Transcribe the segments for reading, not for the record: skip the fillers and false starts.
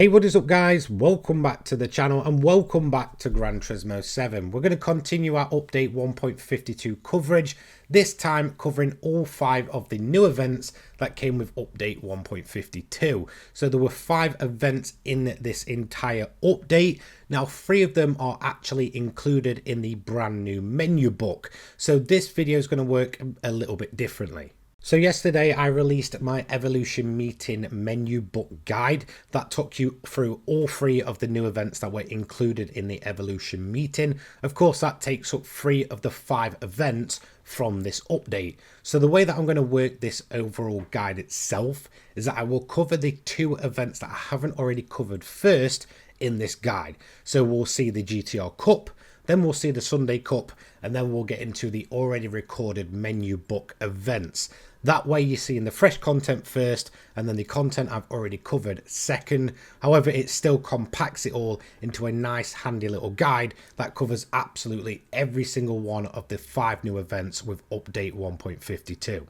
Hey, what is up guys? Welcome back to the channel and welcome back to Gran Turismo 7. We're going to continue our update 1.52 coverage, this time covering all 5 of the new events that came with update 1.52. So there were 5 events in this entire update. Now 3 of them are actually included in the brand new menu book. So this video is going to work a little bit differently. So yesterday I released my Evolution Meeting menu book guide that took you through all 3 of the new events that were included in the Evolution Meeting. Of course, that takes up 3 of the 5 events from this update. So the way that I'm going to work this overall guide itself is that I will cover the 2 events that I haven't already covered first in this guide. So we'll see the GTR Cup, then we'll see the Sunday Cup, and then we'll get into the already recorded menu book events. That way you're seeing the fresh content first and then the content I've already covered second. However, it still compacts it all into a nice handy little guide that covers absolutely every single one of the 5 new events with update 1.52.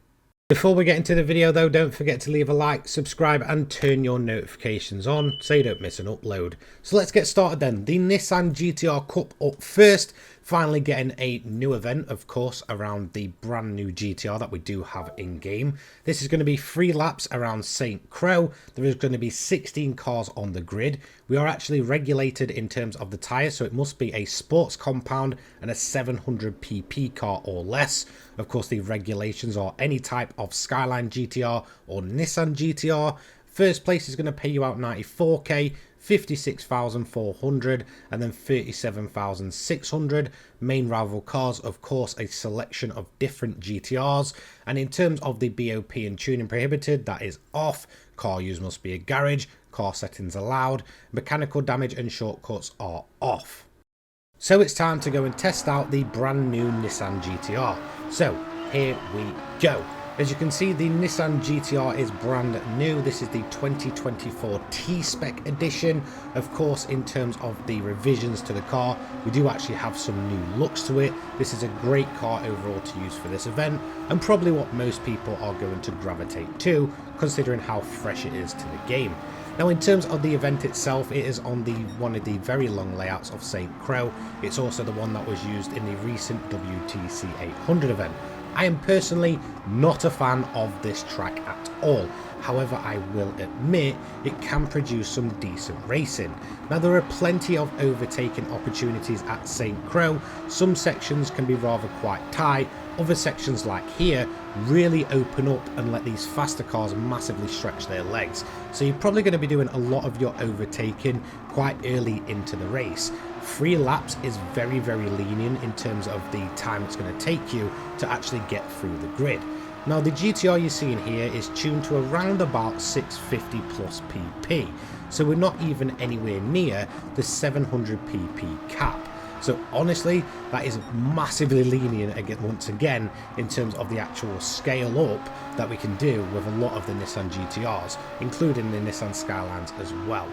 Before we get into the video though, don't forget to leave a like, subscribe and turn your notifications on so you don't miss an upload. So let's get started then. The Nissan GTR Cup up first, finally getting a new event, of course, around the brand new GTR that we do have in game. This is going to be 3 laps around St. Croix. There is going to be 16 cars on the grid. We are actually regulated in terms of the tyre, so it must be a sports compound and a 700 pp car or less. Of course, the regulations are any type of Skyline GTR or Nissan GTR. First place is going to pay you out 94k, 56,400 and then 37,600. Main rival cars, of course, a selection of different GTRs. And in terms of the BOP and tuning prohibited, that is off. Car use must be a garage. Car settings allowed. Mechanical damage and shortcuts are off. So it's time to go and test out the brand new Nissan GTR. So here we go. As you can see, the Nissan GTR is brand new. This is the 2024 T-Spec edition. Of course, in terms of the revisions to the car, we do actually have some new looks to it. This is a great car overall to use for this event, and probably what most people are going to gravitate to, considering how fresh it is to the game. Now, in terms of the event itself, it is on one of the very long layouts of St. Croix. It's also the one that was used in the recent WTC 800 event. I am personally not a fan of this track at all. However, I will admit it can produce some decent racing. Now, there are plenty of overtaking opportunities at St. Croix. Some sections can be rather quite tight. Other sections like here really open up and let these faster cars massively stretch their legs. So you're probably going to be doing a lot of your overtaking quite early into the race. 3 laps is very, very lenient in terms of the time it's going to take you to actually get through the grid. Now, the GTR you're seeing here is tuned to around about 650 plus pp. So we're not even anywhere near the 700 pp cap. So honestly, that is massively lenient again, once again, in terms of the actual scale up that we can do with a lot of the Nissan GTRs, including the Nissan Skylines as well.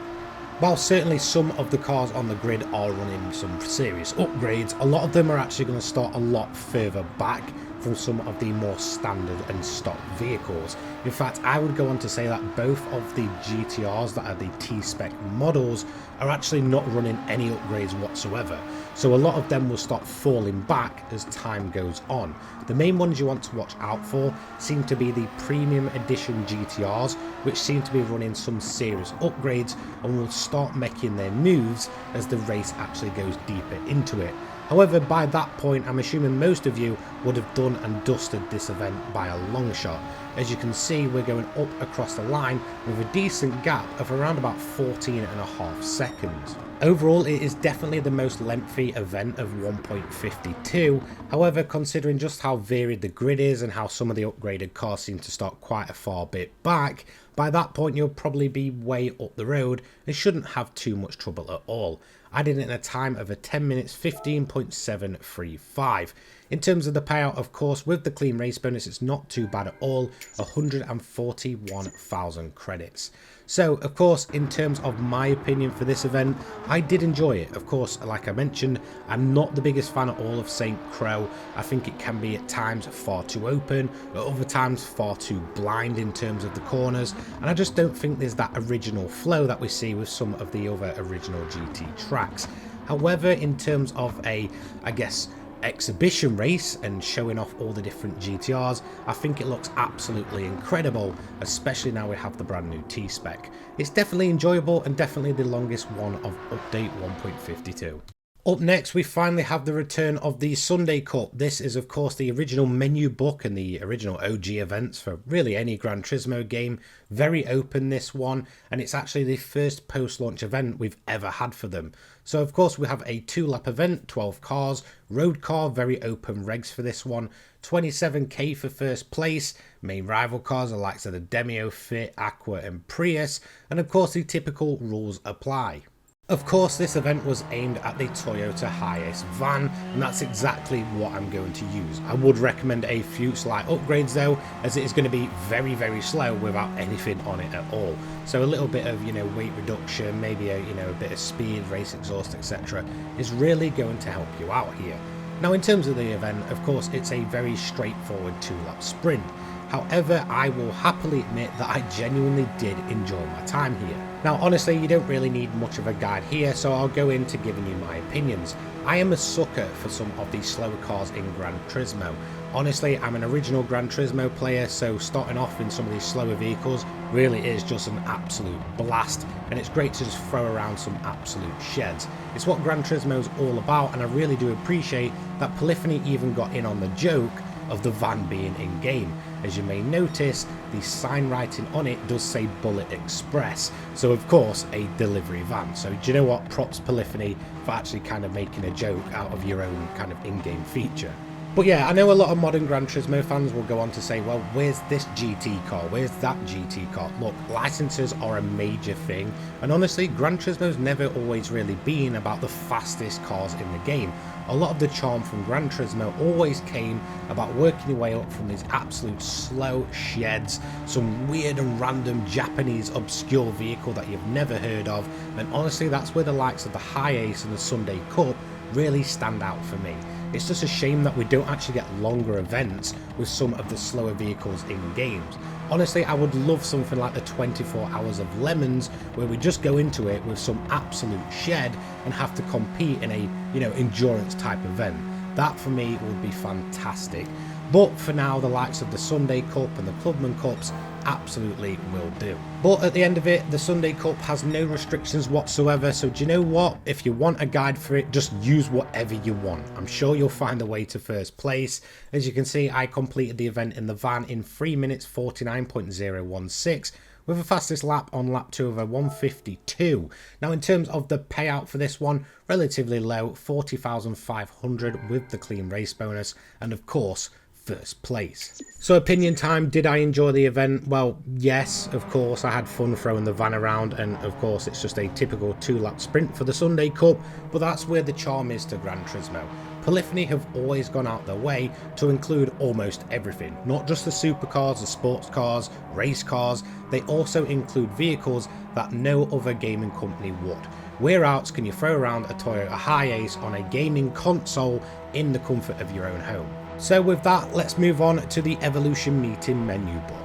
While certainly some of the cars on the grid are running some serious upgrades, a lot of them are actually going to start a lot further back from some of the more standard and stock vehicles. In fact, I would go on to say that both of the GTRs that are the T-Spec models are actually not running any upgrades whatsoever. So a lot of them will start falling back as time goes on. The main ones you want to watch out for seem to be the premium edition GTRs, which seem to be running some serious upgrades and will start making their moves as the race actually goes deeper into it. However, by that point, I'm assuming most of you would have done and dusted this event by a long shot. As you can see, we're going up across the line with a decent gap of around about 14.5 seconds. Overall, it is definitely the most lengthy event of 1.52. However, considering just how varied the grid is and how some of the upgraded cars seem to start quite a far bit back, by that point you'll probably be way up the road and shouldn't have too much trouble at all. I did it in a time of a 10 minutes 15.735. In terms of the payout, of course, with the clean race bonus, it's not too bad at all, 141,000 credits. So, of course, in terms of my opinion for this event, I did enjoy it. Of course, like I mentioned, I'm not the biggest fan at all of St. Crow. I think it can be at times far too open, at other times far too blind in terms of the corners, and I just don't think there's that original flow that we see with some of the other original GT tracks. However, in terms of a, I guess, exhibition race and showing off all the different GTRs, I think it looks absolutely incredible, especially now we have the brand new T-Spec. It's definitely enjoyable and definitely the longest one of update 1.52. Up next, we finally have the return of the Sunday Cup. This is, of course, the original menu book and the original OG events for really any Gran Turismo game. Very open, this one, and it's actually the first post-launch event we've ever had for them. So, of course, we have a 2-lap event, 12 cars, road car, very open regs for this one, 27k for first place, main rival cars are likes of the Demio, Fit, Aqua and Prius, and of course the typical rules apply. Of course, this event was aimed at the Toyota Hiace van, and that's exactly what I'm going to use. I would recommend a few slight upgrades though, as it is going to be very, very slow without anything on it at all. So a little bit of, weight reduction, maybe a bit of speed, race exhaust, etc. is really going to help you out here. Now, in terms of the event, of course, it's a very straightforward 2-lap sprint. However, I will happily admit that I genuinely did enjoy my time here. Now, honestly, you don't really need much of a guide here, so I'll go into giving you my opinions. I am a sucker for some of these slower cars in Gran Turismo. Honestly, I'm an original Gran Turismo player, so starting off in some of these slower vehicles really is just an absolute blast, and it's great to just throw around some absolute sheds. It's what Gran Turismo is all about, and I really do appreciate that Polyphony even got in on the joke of the van being in game. As you may notice, the sign writing on it does say Bullet Express, so of course a delivery van. So do you know what, props Polyphony for actually kind of making a joke out of your own kind of in-game feature. But yeah, I know a lot of modern Gran Turismo fans will go on to say, well, where's this GT car? Where's that GT car? Look, licenses are a major thing, and honestly, Gran Turismo's never always really been about the fastest cars in the game. A lot of the charm from Gran Turismo always came about working your way up from these absolute slow sheds, some weird and random Japanese obscure vehicle that you've never heard of, and honestly, that's where the likes of the Hiace and the Sunday Cup really stand out for me. It's just a shame that we don't actually get longer events with some of the slower vehicles in games. Honestly, I would love something like the 24 Hours of Lemons, where we just go into it with some absolute shed and have to compete in a, endurance type event. That for me would be fantastic. But for now, the likes of the Sunday Cup and the Clubman Cups absolutely will do. But at the end of it, the Sunday Cup has no restrictions whatsoever, so do you know what? If you want a guide for it, just use whatever you want. I'm sure you'll find a way to first place. As you can see, I completed the event in the van in 3 minutes 49.016, with a fastest lap on lap 2 of a 1:52. Now, in terms of the payout for this one, relatively low, 40,500 with the clean race bonus, and of course, first place. So opinion time, did I enjoy the event? Well, yes, of course, I had fun throwing the van around, and of course it's just a typical 2-lap sprint for the Sunday Cup, but that's where the charm is to Gran Turismo. Polyphony have always gone out their way to include almost everything, not just the supercars, the sports cars, race cars, they also include vehicles that no other gaming company would. Where else can you throw around a Toyota Hiace on a gaming console in the comfort of your own home? So with that, let's move on to the Evolution Meeting menu book.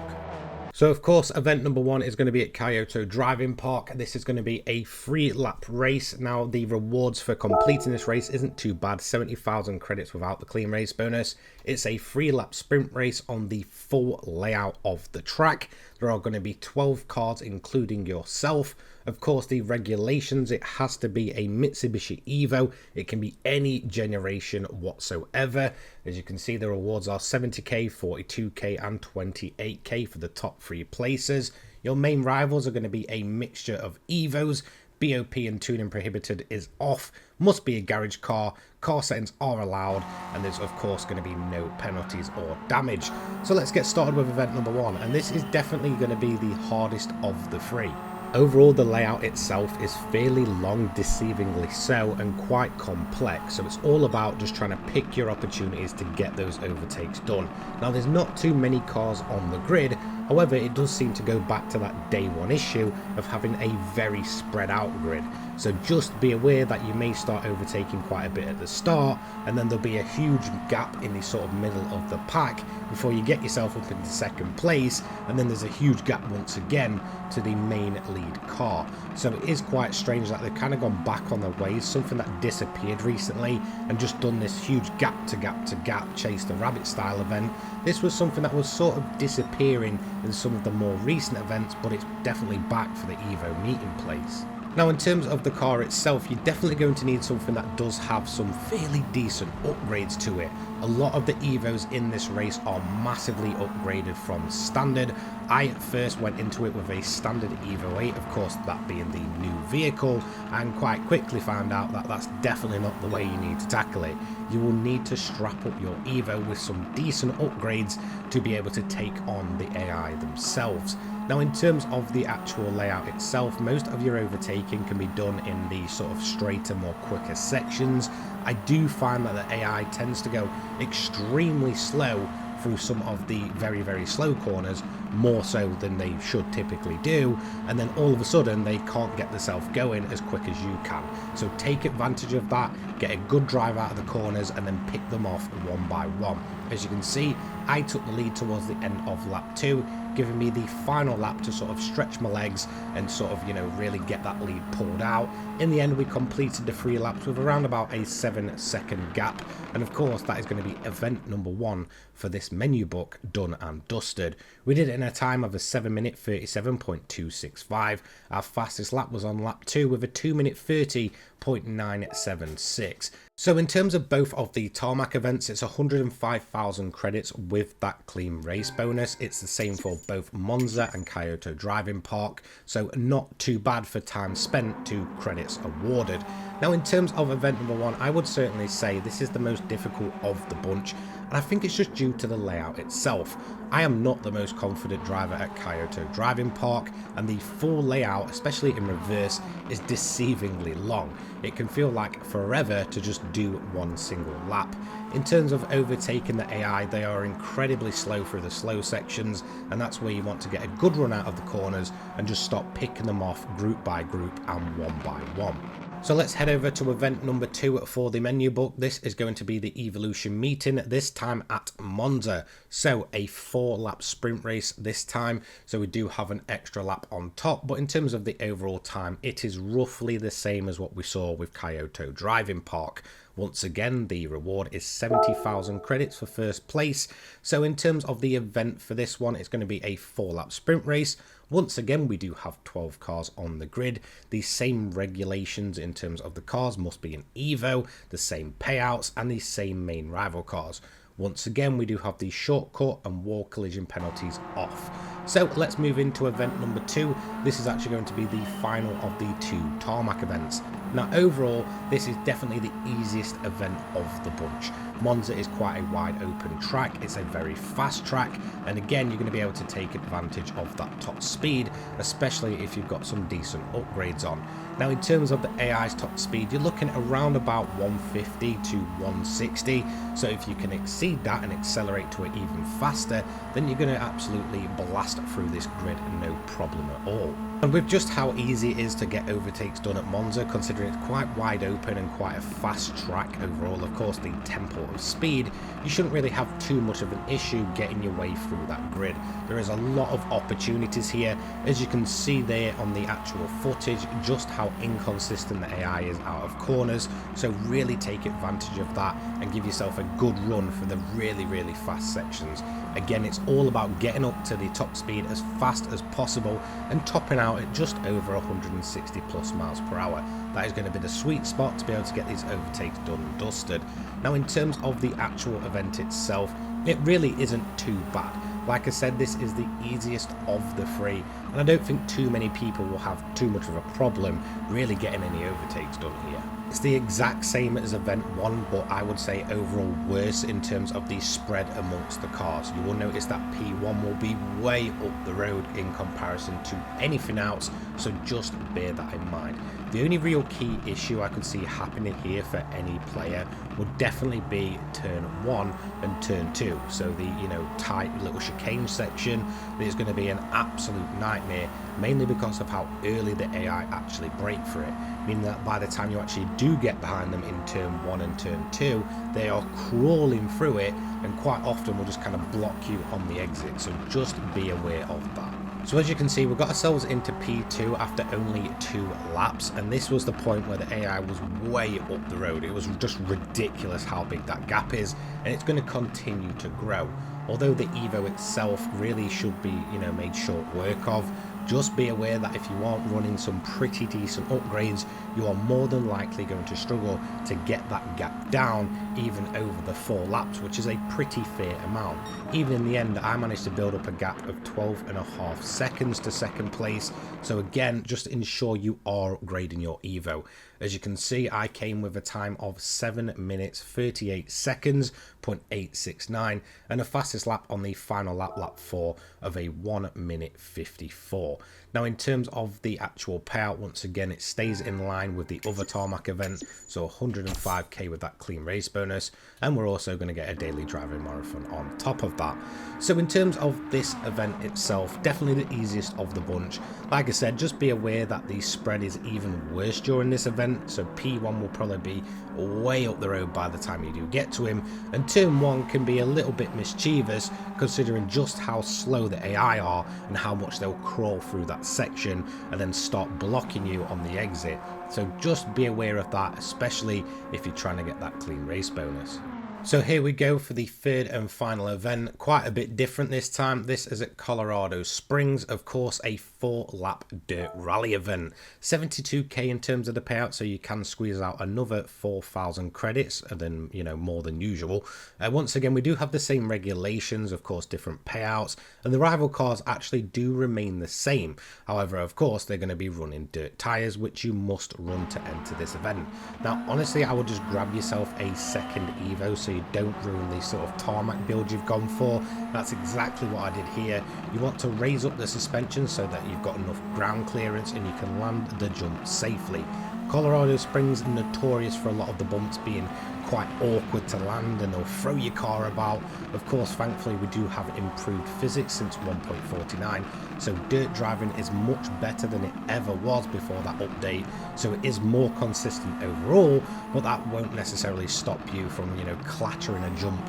So of course, event number 1 is going to be at Kyoto Driving Park. This is going to be a 3-lap race. Now, the rewards for completing this race isn't too bad, 70,000 credits without the clean race bonus. It's a 3-lap sprint race on the full layout of the track. There are going to be 12 cars, including yourself. Of course, the regulations, it has to be a Mitsubishi Evo. It can be any generation whatsoever. As you can see, the rewards are 70k, 42k and 28k for the top 3 places. Your main rivals are going to be a mixture of Evos. BOP and tuning prohibited is off, must be a garage car, car settings are allowed, and there's of course going to be no penalties or damage. So let's get started with event number 1, and this is definitely going to be the hardest of the 3. Overall, the layout itself is fairly long, deceivingly so, and quite complex, so it's all about just trying to pick your opportunities to get those overtakes done. Now, there's not too many cars on the grid, However, it does seem to go back to that day one issue of having a very spread out grid. So just be aware that you may start overtaking quite a bit at the start, and then there'll be a huge gap in the sort of middle of the pack before you get yourself up into second place, and then there's a huge gap once again to the main lead car. So it is quite strange that they've kind of gone back on their ways, something that disappeared recently, and just done this huge gap to gap to gap chase the rabbit style event. This was something that was sort of disappearing in some of the more recent events, but it's definitely back for the Evo Meeting place. Now, in terms of the car itself, you're definitely going to need something that does have some fairly decent upgrades to it. A lot of the Evos in this race are massively upgraded from standard. I first went into it with a standard Evo 8, of course that being the new vehicle, and quite quickly found out that that's definitely not the way you need to tackle it. You will need to strap up your Evo with some decent upgrades to be able to take on the AI themselves. Now, in terms of the actual layout itself, most of your overtaking can be done in the sort of straighter, more quicker sections. I do find that the AI tends to go extremely slow through some of the very slow corners, more so than they should typically do, and then all of a sudden they can't get themselves going as quick as you can. So take advantage of that, get a good drive out of the corners, and then pick them off one by one. As you can see, I took the lead towards the end of lap 2, giving me the final lap to sort of stretch my legs and sort of, you know, really get that lead pulled out. In the end, we completed the 3 laps with around about a 7-second gap, and of course that is going to be event number 1 for this menu book done and dusted. We did it in a time of a 7-minute 37.265. Our fastest lap was on lap 2 with a 2-minute 30.976. So in terms of both of the tarmac events, it's 105,000 credits with that clean race bonus. It's the same for both Monza and Kyoto Driving Park, so not too bad for time spent to credits awarded. Now, in terms of event number 1, I would certainly say this is the most difficult of the bunch, and I think it's just due to the layout itself. I am not the most confident driver at Kyoto Driving Park, and the full layout, especially in reverse, is deceivingly long. It can feel like forever to just do one single lap. In terms of overtaking the AI, they are incredibly slow through the slow sections, and that's where you want to get a good run out of the corners and just start picking them off group by group and one by one. So let's head over to event number 2 for the menu book. This is going to be the Evolution Meeting, this time at Monza. So a 4-lap sprint race this time, so we do have an extra lap on top, but in terms of the overall time, it is roughly the same as what we saw with Kyoto Driving Park. Once again, the reward is 70,000 credits for first place. So in terms of the event for this one, it's going to be a 4-lap sprint race. Once again, we do have 12 cars on the grid. The same regulations in terms of the cars must be an Evo, the same payouts, and the same main rival cars. Once again, we do have the shortcut and wall collision penalties off. So let's move into event number 2. This is actually going to be the final of the 2 tarmac events. Now overall, this is definitely the easiest event of the bunch. Monza is quite a wide open track, it's a very fast track, and again you're going to be able to take advantage of that top speed, especially if you've got some decent upgrades on. Now in terms of the AI's top speed, you're looking around about 150 to 160, so if you can exceed that and accelerate to it even faster, then you're going to absolutely blast through this grid no problem at all. And with just how easy it is to get overtakes done at Monza, considering it's quite wide open and quite a fast track overall, of course the tempo of speed, you shouldn't really have too much of an issue getting your way through that grid. There is a lot of opportunities here, as you can see there on the actual footage, just how inconsistent the AI is out of corners, so really take advantage of that and give yourself a good run for the really fast sections. Again, it's all about getting up to the top speed as fast as possible and topping out at just over 160 plus miles per hour. That is going to be the sweet spot to be able to get these overtakes done and dusted. Now in terms of the actual event itself, it really isn't too bad. Like I said, this is the easiest of the 3, and I don't think too many people will have too much of a problem really getting any overtakes done here. It's the exact same as event 1, but I would say overall worse in terms of the spread amongst the cars. You will notice that P1 will be way up the road in comparison to anything else, so just bear that in mind. The only real key issue I could see happening here for any player would definitely be turn 1 and turn 2, so the tight little chicane section that is going to be an absolute nightmare, mainly because of how early the AI actually brake for it, meaning that by the time you actually do get behind them in turn 1 and turn 2, they are crawling through it and quite often will just kind of block you on the exit, so just be aware of that. So as you can see, we got ourselves into P2 after only 2 laps, and this was the point where the AI was way up the road. It was just ridiculous how big that gap is, and it's going to continue to grow. Although the Evo itself really should be, made short work of, just be aware that if you aren't running some pretty decent upgrades, you are more than likely going to struggle to get that gap down even over the 4 laps, which is a pretty fair amount. Even in the end, I managed to build up a gap of 12.5 seconds to second place. So again, just ensure you are upgrading your Evo. As you can see, I came with a time of 7 minutes 38 seconds, 0.869, and a fastest lap on the final lap, lap 4, of a 1 minute 54. Now, in terms of the actual payout, once again, it stays in line with the other tarmac event, so 105k with that clean race bonus, and we're also going to get a daily driving marathon on top of that. So in terms of this event itself, definitely the easiest of the bunch. Like I said, just be aware that the spread is even worse during this event, so P1 will probably be way up the road by the time you do get to him, and turn 1 can be a little bit mischievous considering just how slow the AI are and how much they'll crawl through that section and then start blocking you on the exit. So just be aware of that, especially if you're trying to get that clean race bonus. So here we go for the third and final event, quite a bit different this time. This is at Colorado Springs, of course, a 4-lap dirt rally event. 72k in terms of the payout, so you can squeeze out another 4,000 credits, and then, more than usual. Once again, we do have the same regulations, of course, different payouts, and the rival cars actually do remain the same. However, of course, they're going to be running dirt tires, which you must run to enter this event. Now, honestly, I would just grab yourself a second Evo, so you don't ruin the sort of tarmac build you've gone for. That's exactly what I did here. You want to raise up the suspension so that you've got enough ground clearance and you can land the jump safely. Colorado Springs are notorious for a lot of the bumps being quite awkward to land, and they'll throw your car about. Of course, thankfully, we do have improved physics since 1.49, so dirt driving is much better than it ever was before that update, so it is more consistent overall, but that won't necessarily stop you from, clattering a jump,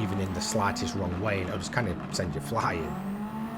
even in the slightest wrong way, and it'll just kind of send you flying.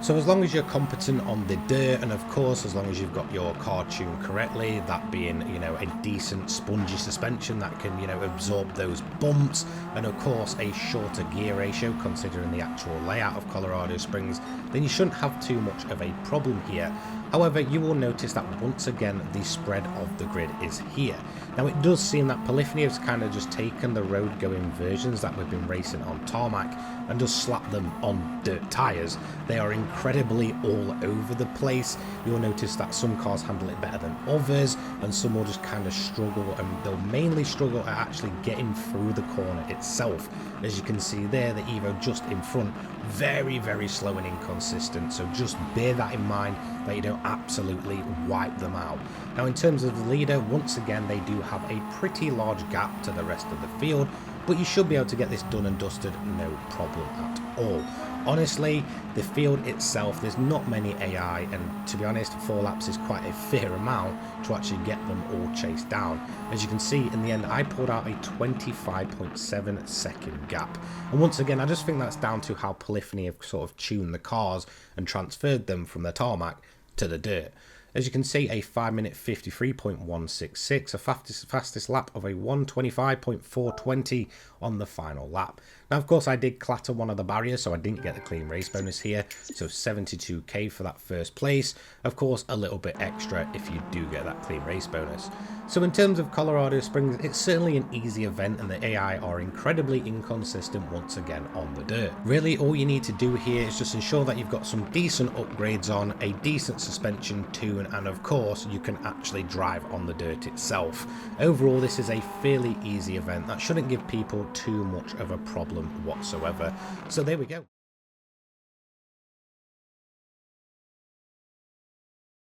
So as long as you're competent on the dirt, and of course as long as you've got your car tuned correctly, that being a decent spongy suspension that can absorb those bumps, and of course a shorter gear ratio considering the actual layout of Colorado Springs, then you shouldn't have too much of a problem here. However, you will notice that once again the spread of the grid is here. Now it does seem that Polyphony has kind of just taken the road going versions that we've been racing on tarmac and just slapped them on dirt tyres. They are incredibly all over the place. You'll notice that some cars handle it better than others, and some will just kind of struggle, and they'll mainly struggle at actually getting through the corner itself. As you can see there, the Evo just in front, very, very slow and inconsistent, so just bear that in mind that you don't absolutely wipe them out. Now in terms of the leader, once again they do have a pretty large gap to the rest of the field, but you should be able to get this done and dusted no problem at all. Honestly, the field itself, there's not many AI, and to be honest, 4 laps is quite a fair amount to actually get them all chased down. As you can see, in the end, I pulled out a 25.7 second gap. And once again, I just think that's down to how Polyphony have sort of tuned the cars and transferred them from the tarmac to the dirt. As you can see, a 5 minute 53.166, a fastest lap of a 125.420 on the final lap. Now, of course, I did clatter one of the barriers, so I didn't get the clean race bonus here, so 72k for that first place. Of course, a little bit extra if you do get that clean race bonus. So in terms of Colorado Springs, it's certainly an easy event, and the AI are incredibly inconsistent once again on the dirt. Really, all you need to do here is just ensure that you've got some decent upgrades on, a decent suspension tune, and of course, you can actually drive on the dirt itself. Overall, this is a fairly easy event that shouldn't give people too much of a problem whatsoever. So there we go.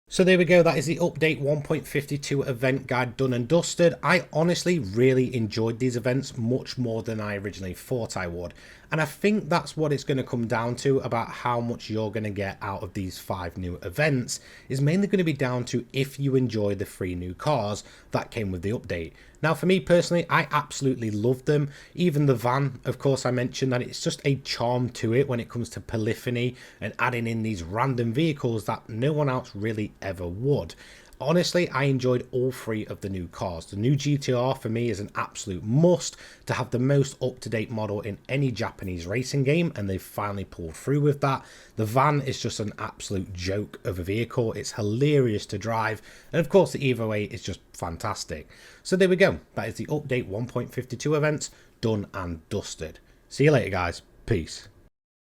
So there we go, that is the update 1.52 event guide done and dusted. I honestly really enjoyed these events much more than I originally thought I would. And I think that's what it's going to come down to about how much you're going to get out of these 5 new events, is mainly going to be down to if you enjoy the 3 new cars that came with the update. Now, for me personally, I absolutely love them. Even the van, of course, I mentioned that it's just a charm to it when it comes to polyphony and adding in these random vehicles that no one else really ever would. Honestly, I enjoyed all 3 of the new cars. The new GTR for me is an absolute must to have the most up-to-date model in any Japanese racing game, and they've finally pulled through with that. The van is just an absolute joke of a vehicle. It's hilarious to drive, and of course the Evo 8 is just fantastic. So there we go. That is the update 1.52 events done and dusted. See you later, guys. Peace.